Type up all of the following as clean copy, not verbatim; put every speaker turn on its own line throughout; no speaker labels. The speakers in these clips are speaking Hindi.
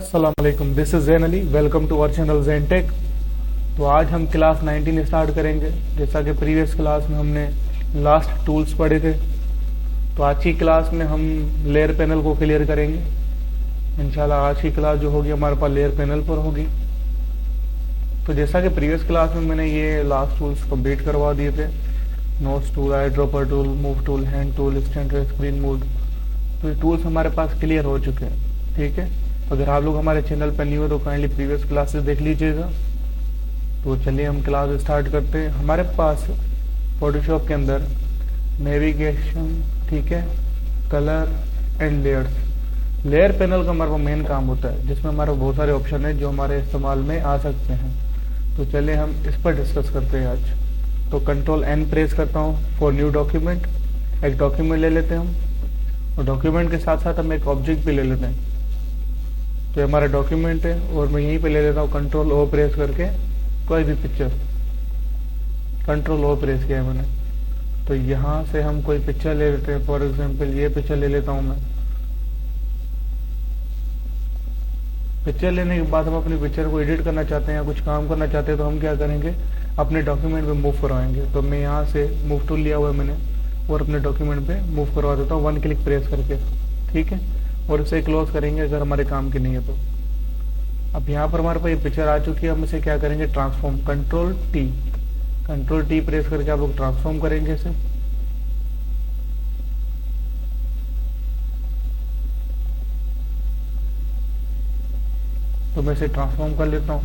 अस्सलामुअलैकुम, this is Zain Ali. Welcome to our channel Zain tech. तो आज हम क्लास 19 स्टार्ट करेंगे। जैसा कि प्रीवियस क्लास में हमने लास्ट टूल्स पढ़े थे, तो आज की क्लास में हम लेयर पैनल को क्लियर करेंगे। इंशाल्लाह आज की क्लास जो होगी हमारे पास लेयर पैनल पर होगी। तो जैसा कि प्रीवियस क्लास में मैंने ये लास्ट टूल्स कंप्लीट करवा दिए थे, notes tool, eye dropper tool, move tool, hand tool, standard screen mode, तो ये टूल्स हमारे पास क्लियर हो चुके हैं। ठीक है, अगर आप लोग हमारे चैनल पर न्यू है तो काइंडली प्रीवियस क्लासेस देख लीजिएगा। तो चलिए हम क्लास स्टार्ट करते हैं। हमारे पास फोटोशॉप के अंदर नेविगेशन, ठीक है, colour and layers, layer panel का हमारे पास मेन काम होता है, जिसमें हमारे बहुत सारे ऑप्शन है जो हमारे इस्तेमाल में आ सकते हैं। तो चलिए हम इस पर डिस्कस करते हैं आज। तो कंट्रोल एन प्रेस करता हूँ फॉर न्यू डॉक्यूमेंट। एक डॉक्यूमेंट ले लेते हैं हम, और डॉक्यूमेंट के साथ साथ हम एक ऑब्जेक्ट भी ले लेते हैं। तो हमारा डॉक्यूमेंट है और मैं यहीं पे ले लेता हूँ कंट्रोल ओ प्रेस करके कोई भी पिक्चर। कंट्रोल ओ प्रेस किया है मैंने, तो यहाँ से हम कोई पिक्चर ले लेते हैं। फॉर एग्जांपल ये पिक्चर ले लेता हूँ मैं। पिक्चर लेने के बाद हम अपनी पिक्चर को एडिट करना चाहते हैं या कुछ काम करना चाहते हैं, तो हम क्या करेंगे, अपने डॉक्यूमेंट पे मूव करवाएंगे। तो मैं यहाँ से मूव टूल लिया हुआ है मैंने, और अपने डॉक्यूमेंट पे मूव करवा देता हूँ वन क्लिक प्रेस करके। ठीक है, और इसे क्लोज करेंगे अगर हमारे काम की नहीं है तो। अब यहाँ पर हमारे पास ये पिक्चर आ चुकी है। हम इसे क्या करेंगे, ट्रांसफॉर्म, कंट्रोल टी प्रेस करके आप लोग ट्रांसफॉर्म करेंगे इसे। तो मैं इसे ट्रांसफॉर्म कर लेता हूँ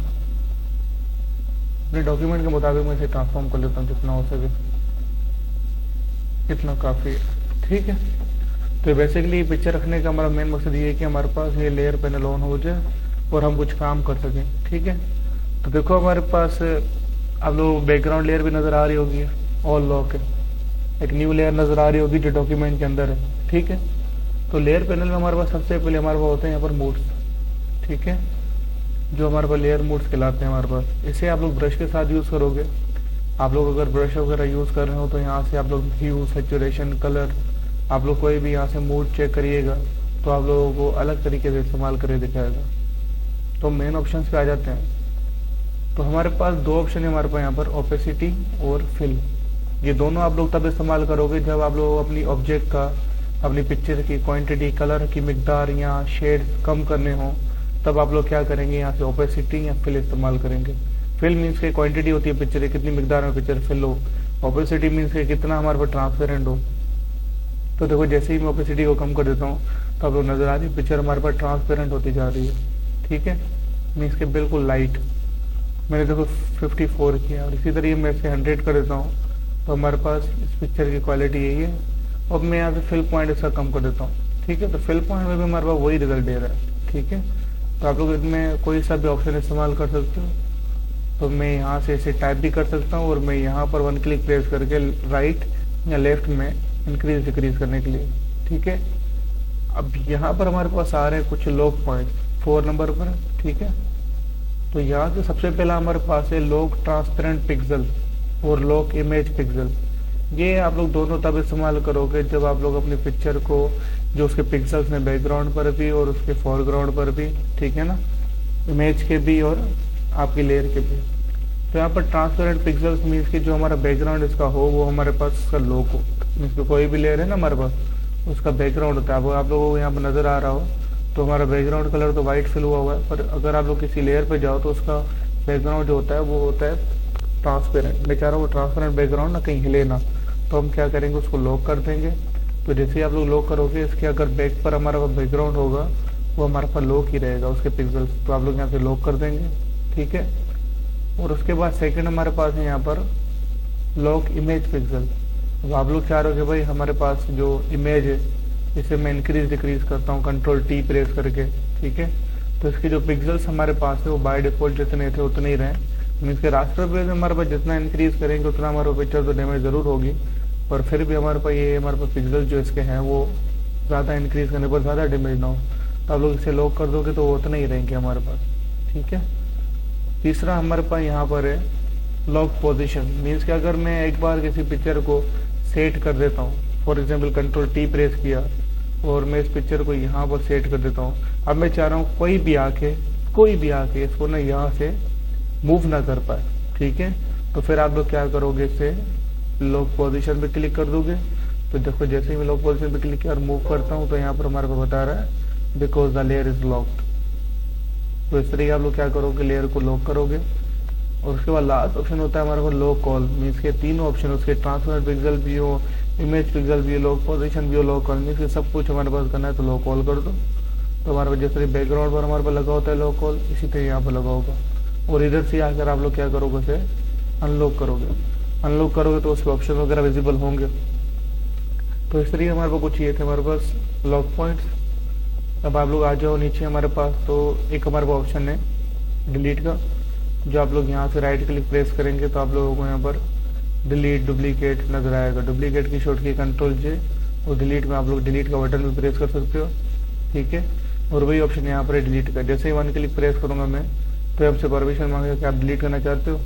अपने डॉक्यूमेंट के मुताबिक। मैं इसे ट्रांसफॉर्म कर लेता हूँ जितना हो सके, इतना काफ़ी है। ठीक है, तो बेसिकली पिक्चर रखने का हमारा मेन मकसद ये है कि हमारे पास ये लेयर पैनल ऑन हो जाए और हम कुछ काम कर सकें। ठीक है, तो देखो हमारे पास आप लोग बैकग्राउंड लेयर भी नज़र आ रही होगी, ऑल लॉक है। एक न्यू लेयर नज़र आ रही होगी जो डॉक्यूमेंट के अंदर है। ठीक है, तो लेयर पैनल में हमारे पास सबसे पहले हमारे पास होते हैं यहाँ पर मूड्स। ठीक है, जो हमारे पास लेयर मूड्स कहलाते हैं हमारे पास। इसे आप लोग ब्रश के साथ यूज़ करोगे। आप लोग अगर ब्रश वगैरह यूज़ कर रहे हो तो यहाँ से आप लोग ह्यू, सैचुरेशन, कलर, आप लोग कोई भी यहाँ से मूड चेक करिएगा तो आप लोगों को अलग तरीके से इस्तेमाल करके दिखाएगा। तो मेन ऑप्शंस पे आ जाते हैं। तो हमारे पास दो ऑप्शन है हमारे पास यहाँ पर, ओपेसिटी और फिल। ये दोनों आप लोग तब इस्तेमाल करोगे जब आप लोग अपनी ऑब्जेक्ट का, अपनी पिक्चर की क्वांटिटी, कलर की मिकदार या शेड कम करने हो, तब आप लोग क्या करेंगे, यहाँ से ओपेसिटी या फिल इस्तेमाल करेंगे। फिल मीन्स की क्वांटिटी होती है पिक्चर, कितनी मिकदार में पिक्चर फिल हो। ओपेसिटी मीन्स के कितना हमारे पास ट्रांसपेरेंट हो। तो देखो जैसे ही मैं ओपेसिटी को कम कर देता हूँ तो आप लोग नजर आ रही है पिक्चर हमारे पास ट्रांसपेरेंट होती जा रही है। ठीक है, मीन्स के बिल्कुल लाइट। मैंने देखो 54 किया, और इसी तरीके मैं इसे 100 कर देता हूँ तो हमारे पास इस पिक्चर की क्वालिटी यही है। और मैं यहाँ से फिल पॉइंट इसका कम कर देता हूँ। ठीक है, तो फिल पॉइंट में भी हमारे पास वही रिजल्ट दे रहा है। ठीक है, तो आप लोग इसमें कोई सा भी ऑप्शन इस्तेमाल कर सकते हो। तो मैं यहाँ से इसे टाइप भी कर सकता हूँ, और मैं यहाँ पर वन क्लिक प्रेस करके राइट या लेफ्ट में इंक्रीज डिक्रीज करने के लिए। ठीक है, अब यहाँ पर हमारे पास आ रहे हैं कुछ लॉक पॉइंट 4 नंबर पर। ठीक है, तो यहाँ से सबसे पहला हमारे पास है लॉक ट्रांसपेरेंट पिक्सल और लॉक इमेज पिक्सल। ये आप लोग दोनों तब इस्तेमाल करोगे जब आप लोग अपनी पिक्चर को, जो उसके पिक्सल्स हैं बैकग्राउंड पर भी और उसके फोरग्राउंड पर भी, ठीक है ना, इमेज के भी और आपकी लेयर के भी। तो यहाँ पर ट्रांसपेरेंट पिक्सल्स मीन्स कि जो हमारा बैकग्राउंड इसका हो वो हमारे पास इसका लॉक हो। मीन्स कि कोई भी लेयर है ना हमारे पास, उसका बैकग्राउंड होता है। अब आप लोगों को यहाँ पर नज़र आ रहा हो तो हमारा बैकग्राउंड कलर तो वाइट फिल हुआ हुआ है, पर अगर आप लोग किसी लेयर पे जाओ तो उसका बैकग्राउंड जो होता है वो होता है ट्रांसपेरेंट। मैं चाह रहा हूँ वो ट्रांसपेरेंट बैकग्राउंड ना कहीं हिले ना, तो हम क्या करेंगे, उसको लॉक कर देंगे। तो जैसे ही आप लोग लॉक करोगे, इसके अगर बैक पर हमारा बैकग्राउंड होगा वो हमारे पास लॉक ही रहेगा उसके पिक्सल्स। तो आप लोग यहाँ से लॉक कर देंगे। ठीक है, और उसके बाद सेकंड हमारे पास है यहाँ पर लॉक इमेज पिक्सल। तो आप लोग चाह रहे हो कि भाई हमारे पास जो इमेज है इसे मैं इंक्रीज डिक्रीज करता हूँ कंट्रोल टी प्रेस करके। ठीक है, तो इसके जो पिक्सल्स हमारे पास है वो बाय डिफॉल्ट जितने थे उतने ही रहे। मीन्स के रास्टर पे हमारे पास जितना इंक्रीज करेंगे उतना हमारा पिक्चर तो डैमेज जरूर होगी, पर फिर भी हमारे पास ये हमारे पास पिक्सल जो इसके हैं वो ज़्यादा इंक्रीज करने पर ज़्यादा डैमेज ना हो। तो आप लोग इसे लॉक कर दोगे तो वो उतना ही रहेंगे हमारे पास। ठीक है, तीसरा हमारे पास यहाँ पर है लॉक पोजीशन। मीन्स कि अगर मैं एक बार किसी पिक्चर को सेट कर देता हूँ, for example control T press किया और मैं इस पिक्चर को यहाँ पर सेट कर देता हूँ। अब मैं चाह रहा हूँ कोई भी आके इसको ना यहाँ से मूव ना कर पाए, ठीक है। तो फिर आप लोग क्या करोगे, इसे लॉक पोजीशन पे क्लिक कर दोगे। तो देखो जैसे ही मैं लॉक पोजीशन पे क्लिक किया और मूव करता हूँ तो यहाँ पर हमारे को बता रहा है because the layer is locked. तो इस तरीके आप लोग क्या करोगे, लेयर को लॉक करोगे। और उसके बाद लास्ट ऑप्शन होता है हमारे को लॉक कॉल, मीन्स के तीनों ऑप्शन, उसके ट्रांसपेरेंट पिक्सल भी हो, इमेज पिक्सल भी हो, लॉक पोजीशन भी हो, लॉक कॉल, मीन्स के सब कुछ हमारे पास करना है तो लॉक कॉल कर दो। तो हमारे पास जैसे बैकग्राउंड पर हमारे पास लगा होता है लॉक कॉल, इसी तरह यहाँ पर लगा होगा। और इधर से आकर आप लोग क्या करोगे, उसे अनलॉक करोगे तो उसके ऑप्शन वगैरह विजिबल होंगे। तो इस तरीके हमारे पास कुछ ये थे हमारे पास लॉक पॉइंट्स। अब आप लोग आ जाओ नीचे हमारे पास, तो एक हमारे पास ऑप्शन है डिलीट का, जो आप लोग यहाँ से राइट क्लिक प्रेस करेंगे तो आप लोगों को यहाँ पर डिलीट डुप्लीकेट नजर आएगा। डुप्लीकेट की शॉर्ट की कंट्रोल जे, और डिलीट में आप लोग डिलीट का बटन भी प्रेस कर सकते हो, ठीक है। और वही ऑप्शन यहाँ पर है डिलीट का। जैसे ही वन क्लिक प्रेस करूंगा मैं तो हमसे परमिशन मांगेगा कि आप डिलीट करना चाहते हो,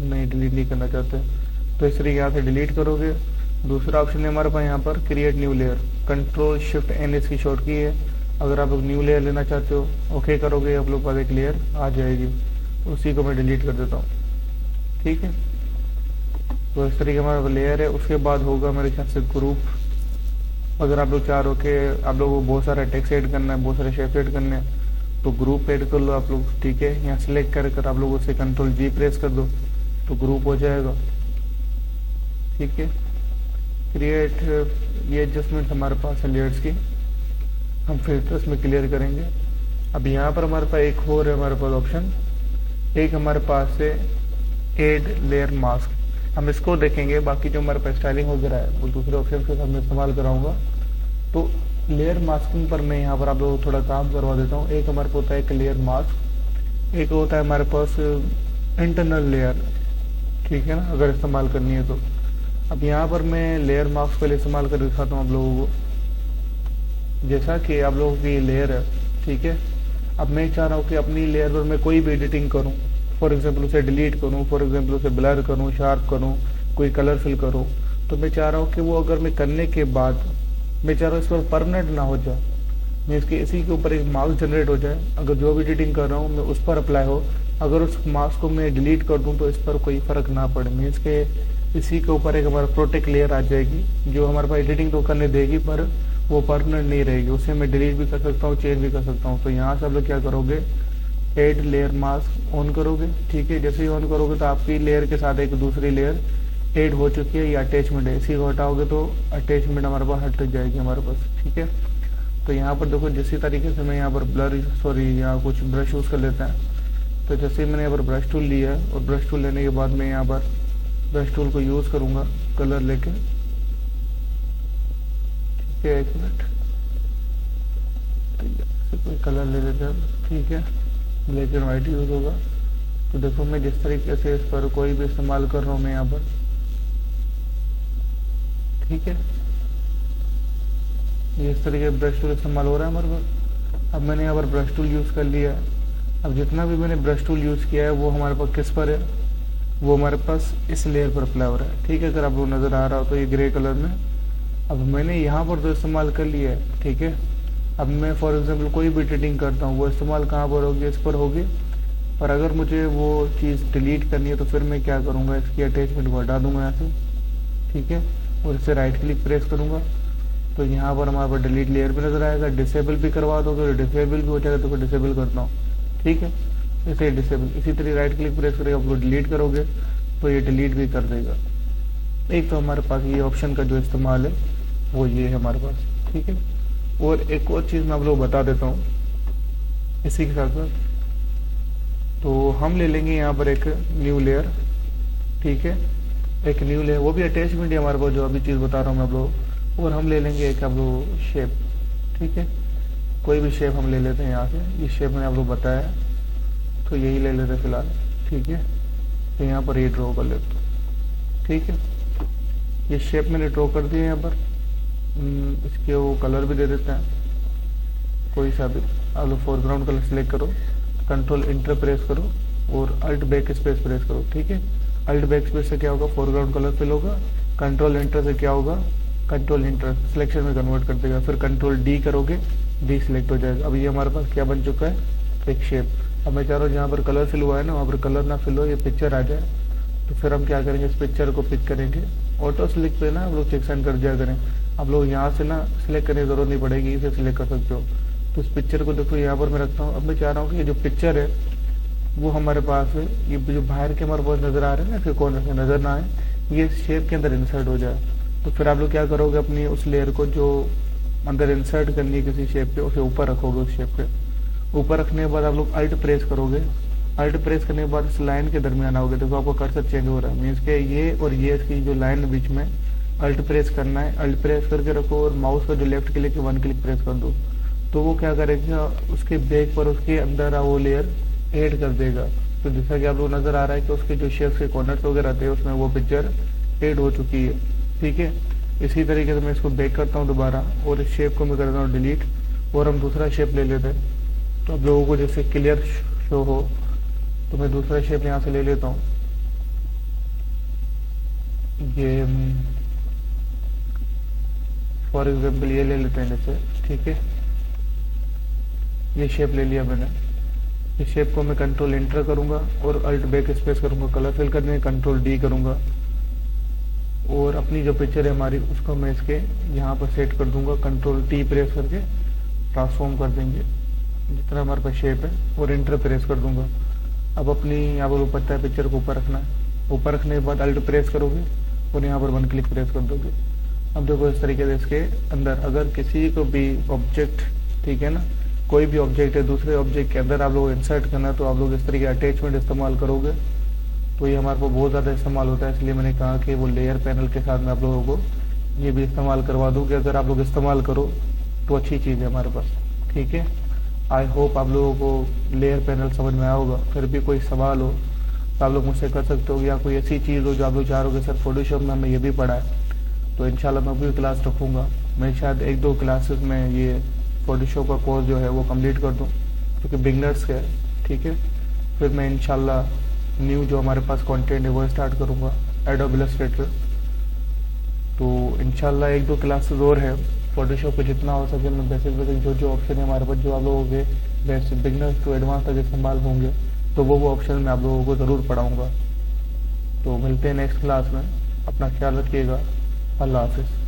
नहीं डिलीट नहीं करना चाहते। तो इस तरीके यहाँ से डिलीट करोगे। दूसरा ऑप्शन है हमारे पास यहाँ पर create new layer, control shift N इसकी शॉर्ट की है। अगर आप लोग न्यू लेयर लेना चाहते हो, ओके करोगे, आप लोग पास एक लेयर आ जाएगी। उसी को मैं डिलीट कर देता हूँ, ठीक है। तो इस तरीके हमारा लेयर है। उसके बाद होगा मेरे ख्याल से ग्रुप। अगर आप लोग चाह रहे हो कि आप लोगों को बहुत सारा टेक्स्ट ऐड करना है, बहुत सारे शेप ऐड करने हैं, तो ग्रुप ऐड कर लो आप लोग, ठीक है। यहाँ सिलेक्ट कर आप लोग उसे कंट्रोल जी प्रेस कर दो तो ग्रुप हो जाएगा, ठीक है। क्रिएट, ये एडजस्टमेंट हमारे पास है लेयर्स की, हम फिल्टर्स में क्लियर करेंगे। अब यहाँ पर हमारे पास एक और है हमारे पास ऑप्शन, एक हमारे पास है एड लेयर मास्क। हम इसको देखेंगे, बाकी जो हमारे पास स्टाइलिंग वगैरह है वो दूसरे ऑप्शन के साथ मैं इस्तेमाल कराऊंगा। तो लेयर मास्किंग पर मैं यहाँ पर आप लोगों को थोड़ा काम करवा देता हूँ। एक हमारे पास होता है एक लेयर मास्क, एक होता है हमारे पास इंटरनल लेयर, ठीक है ना, अगर इस्तेमाल करनी है तो। अब यहाँ पर मैं लेयर मास्क पहले इस्तेमाल कर दिखाता हूँ आप लोगों को। जैसा कि आप लोगों की लेयर है, ठीक है। अब मैं चाह रहा हूँ कि अपनी लेयर पर मैं कोई भी एडिटिंग करूँ, फॉर एग्जाम्पल उसे डिलीट करूँ, फॉर एग्जाम्पल उसे ब्लर करूँ, शार्प करूँ, कोई कलर फिल करूँ, तो मैं चाह रहा हूँ कि वो अगर मैं करने के बाद मैं चाह रहा हूँ इस पर परमानेंट ना हो जाए, मीन्स कि इसी के ऊपर एक मार्क्स जनरेट हो जाए। अगर जो भी एडिटिंग कर रहा हूँ मैं उस पर अप्लाई हो, अगर उस मार्क्स को मैं डिलीट कर दूँ तो इस पर कोई फर्क ना पड़े, मीन्स के इसी के ऊपर एक हमारा प्रोटेक्ट लेयर आ जाएगी जो हमारे पास एडिटिंग तो करने देगी पर वो परमानेंट नहीं रहेगी। उसे मैं डिलीट भी कर सकता हूँ, चेंज भी कर सकता हूँ। तो यहाँ से आप लोग क्या करोगे, एड लेयर मास्क ऑन करोगे, ठीक है। जैसे ही ऑन करोगे तो आपकी लेयर के साथ एक दूसरी लेयर एड हो चुकी है, ये अटैचमेंट है, इसी को हटाओगे तो अटैचमेंट हमारे पास हट जाएगी हमारे पास, ठीक है। तो यहाँ पर देखो जिस तरीके से मैं यहाँ पर यहाँ कुछ ब्रश यूज कर लेते हैं। तो जैसे मैंने यहाँ पर ब्रश टूल लिया है, और ब्रश टूल लेने के बाद मैं यहाँ पर ब्रश टूल को यूज करूंगा कलर लेके, ठीक है। एक मिनट, कोई कलर ले लेते हैं, ठीक है, ब्लैक एंड व्हाइट यूज होगा। तो देखो मैं जिस तरीके से इस पर कोई भी इस्तेमाल कर रहा हूँ मैं यहाँ पर, ठीक है, ये इस तरीके ब्रश टूल इस्तेमाल हो रहा है हमारे पास। अब मैंने यहाँ पर ब्रश टूल यूज कर लिया है। अब जितना भी मैंने ब्रश टूल यूज किया है वो हमारे पास किस पर है, वो हमारे पास इस लेयर पर अप्लाई हो रहा है, ठीक है। अगर आपको नजर आ रहा हो तो ये ग्रे कलर में। अब मैंने यहाँ पर तो इस्तेमाल कर लिया है, ठीक है। अब मैं फॉर एग्जाम्पल कोई भी एडिटिंग करता हूँ वो इस्तेमाल कहाँ पर होगी, इस पर होगी। पर अगर मुझे वो चीज़ डिलीट करनी है तो फिर मैं क्या करूँगा, इसकी अटैचमेंट को हटा दूंगा यहाँ से, ठीक है। और इसे राइट क्लिक प्रेस करूँगा तो यहाँ पर हमारे पास डिलीट लेयर भी नजर आएगा। डिसेबल भी करवा दो तो डिसेबल भी हो जाएगा, तो फिर डिसेबल करता हूँ, ठीक है। इसे डिसेबल, इसी तरह राइट क्लिक प्रेस करके आप लोग डिलीट करोगे तो ये डिलीट भी कर देगा। एक तो हमारे पास ये ऑप्शन का जो इस्तेमाल है वो ये है हमारे पास, ठीक है। और एक और चीज़ मैं आप लोग बता देता हूँ इसी के साथ साथ। तो हम ले लेंगे यहाँ पर एक न्यू लेयर, ठीक है, एक न्यू लेयर, वो भी अटैचमेंट है हमारे पास जो अभी चीज़ बता रहा हूँ मैं आप लोग। और हम ले लेंगे एक आप लोग शेप, ठीक है, कोई भी शेप हम ले लेते हैं यहाँ से। ये शेप मैंने आप लोग बताया तो यही ले लेते हैं फिलहाल, ठीक है। तो यहाँ पर ये ड्रॉ कर लेते हैं, ठीक है। ये शेप मैंने ड्रॉ कर दिया यहाँ पर। इसके वो कलर भी दे देते हैं कोई सा भी। आप लोग फोरग्राउंड कलर सेलेक्ट करो, कंट्रोल इंटर प्रेस करो और अल्ट बैक स्पेस प्रेस करो, ठीक है। अल्ट बैक स्पेस से क्या होगा, फोरग्राउंड कलर फिल होगा। कंट्रोल इंटर से क्या होगा, कंट्रोल इंटर सिलेक्शन में कन्वर्ट कर देगा। फिर कंट्रोल डी करोगे, डी सिलेक्ट हो जाएगा। अब ये हमारे पास क्या बन चुका है, एक शेप। अब मैं चाह रहा हूँ जहाँ पर कलर फिल हुआ है ना वहाँ पर कलर ना फिल हो, ये पिक्चर आ जाए। तो फिर हम क्या करेंगे, इस पिक्चर को पिक करेंगे। ऑटो सिलेक्ट पे ना आप लोग सेक्शन कर दिया करें। आप लोग यहाँ से ना सिलेक्ट करने की जरूरत नहीं पड़ेगी, इसे सिलेक्ट कर सकते हो। तो इस पिक्चर को देखो यहाँ पर मैं रखता हूँ। अब मैं चाह रहा हूँ कि ये जो पिक्चर है वो हमारे पास है, ये जो बाहर के हमारे पास नजर आ रहे हैं ना, इसके कॉर्नर से नजर ना आए, ये शेप के अंदर इंसर्ट हो जाए। तो फिर आप लोग क्या करोगे, अपनी उस लेयर को जो अंदर इंसर्ट करनी है किसी शेप पे, उसे ऊपर रखोगे। उस शेप पे ऊपर रखने के बाद आप लोग अल्ट प्रेस करोगे। अल्ट प्रेस करने के बाद इस लाइन के दरमियान आओगे। देखो आपको कर्सर चेंज हो रहा है, मीन्स के ये और ये इसकी जो लाइन बीच में अल्ट प्रेस करना है। अल्ट प्रेस करके रखो और माउस का जो लेफ्ट क्लिक है 1 क्लिक प्रेस कर दो। तो वो क्या करेगा, उसके बैक पर उसके अंदर वो लेयर ऐड कर देगा। तो जैसा कि आप लोग नजर आ रहा है कि उसके जो शेप्स के कॉर्नर्स वगैरह थे उसमें वो पिक्चर ऐड हो चुकी है। ठीक है, इसी तरीके से मैं इसको बैक करता हूँ दोबारा और इस शेप को मैं करता हूँ डिलीट और हम दूसरा शेप ले लेते हैं। तो आप लोगों को जैसे क्लियर शो हो, तो मैं दूसरा शेप यहाँ से ले लेता हूँ। ये फॉर एग्जाम्पल ये ले लेते हैं जैसे, ठीक है, ये शेप ले लिया मैंने। इस शेप को मैं कंट्रोल एंटर करूंगा और अल्ट बैक स्पेस करूंगा। कलर फिल करने कंट्रोल डी करूंगा और अपनी जो पिक्चर है हमारी उसको मैं इसके यहाँ पर सेट कर दूंगा। कंट्रोल टी प्रेस करके ट्रांसफॉर्म कर देंगे जितना हमारे पास शेप है और एंटर प्रेस कर दूंगा। अब अपनी यहाँ पर ऊपर पता है पिक्चर को ऊपर रखना है। ऊपर रखने के बाद अल्ट प्रेस करोगे और यहाँ पर 1 क्लिक प्रेस कर दोगे। अब देखो इस तरीके से इसके अंदर अगर किसी को भी ऑब्जेक्ट, ठीक है ना, कोई भी ऑब्जेक्ट है दूसरे ऑब्जेक्ट के अंदर आप लोग इंसर्ट करना है, तो आप लोग इस तरीके अटैचमेंट इस्तेमाल करोगे। तो ये हमारे पास बहुत ज़्यादा इस्तेमाल होता है, इसलिए मैंने कहा कि वो लेयर पैनल के साथ में आप लोगों को ये भी इस्तेमाल करवा दूँ कि अगर आप लोग इस्तेमाल करो तो अच्छी चीज़ है हमारे पास। ठीक है, आई होप आप लोगों को लेयर पैनल समझ में आया होगा। फिर भी कोई सवाल हो तो आप लोग मुझसे कर सकते हो, या कोई ऐसी चीज़ हो जो आप लोग चाह रहे हो कि सर फोटोशॉप में हमें ये भी पढ़ा है, तो इंशाल्लाह मैं भी क्लास रखूँगा। मैं शायद 1-2 क्लासेस में ये फोटोशॉप का कोर्स जो है वो कंप्लीट कर दूँ, क्योंकि बिगनर्स का है। ठीक है, फिर मैं इंशाल्लाह न्यू जो हमारे पास कंटेंट है वो स्टार्ट करूँगा एडोब इलस्ट्रेटर। तो इंशाल्लाह 1-2 क्लासेस और है फोटोशॉप पे, जितना हो सके मैं बेसिक जो ऑप्शन है हमारे पास, जो आप लोगों के बेसिक बिगनर्स टू एडवांस तक इस्तेमाल होंगे, तो वो ऑप्शन मैं आप लोगों को ज़रूर पढ़ाऊँगा। तो मिलते हैं नेक्स्ट क्लास में, अपना ख्याल रखिएगा। अल्लाह हाफिज़।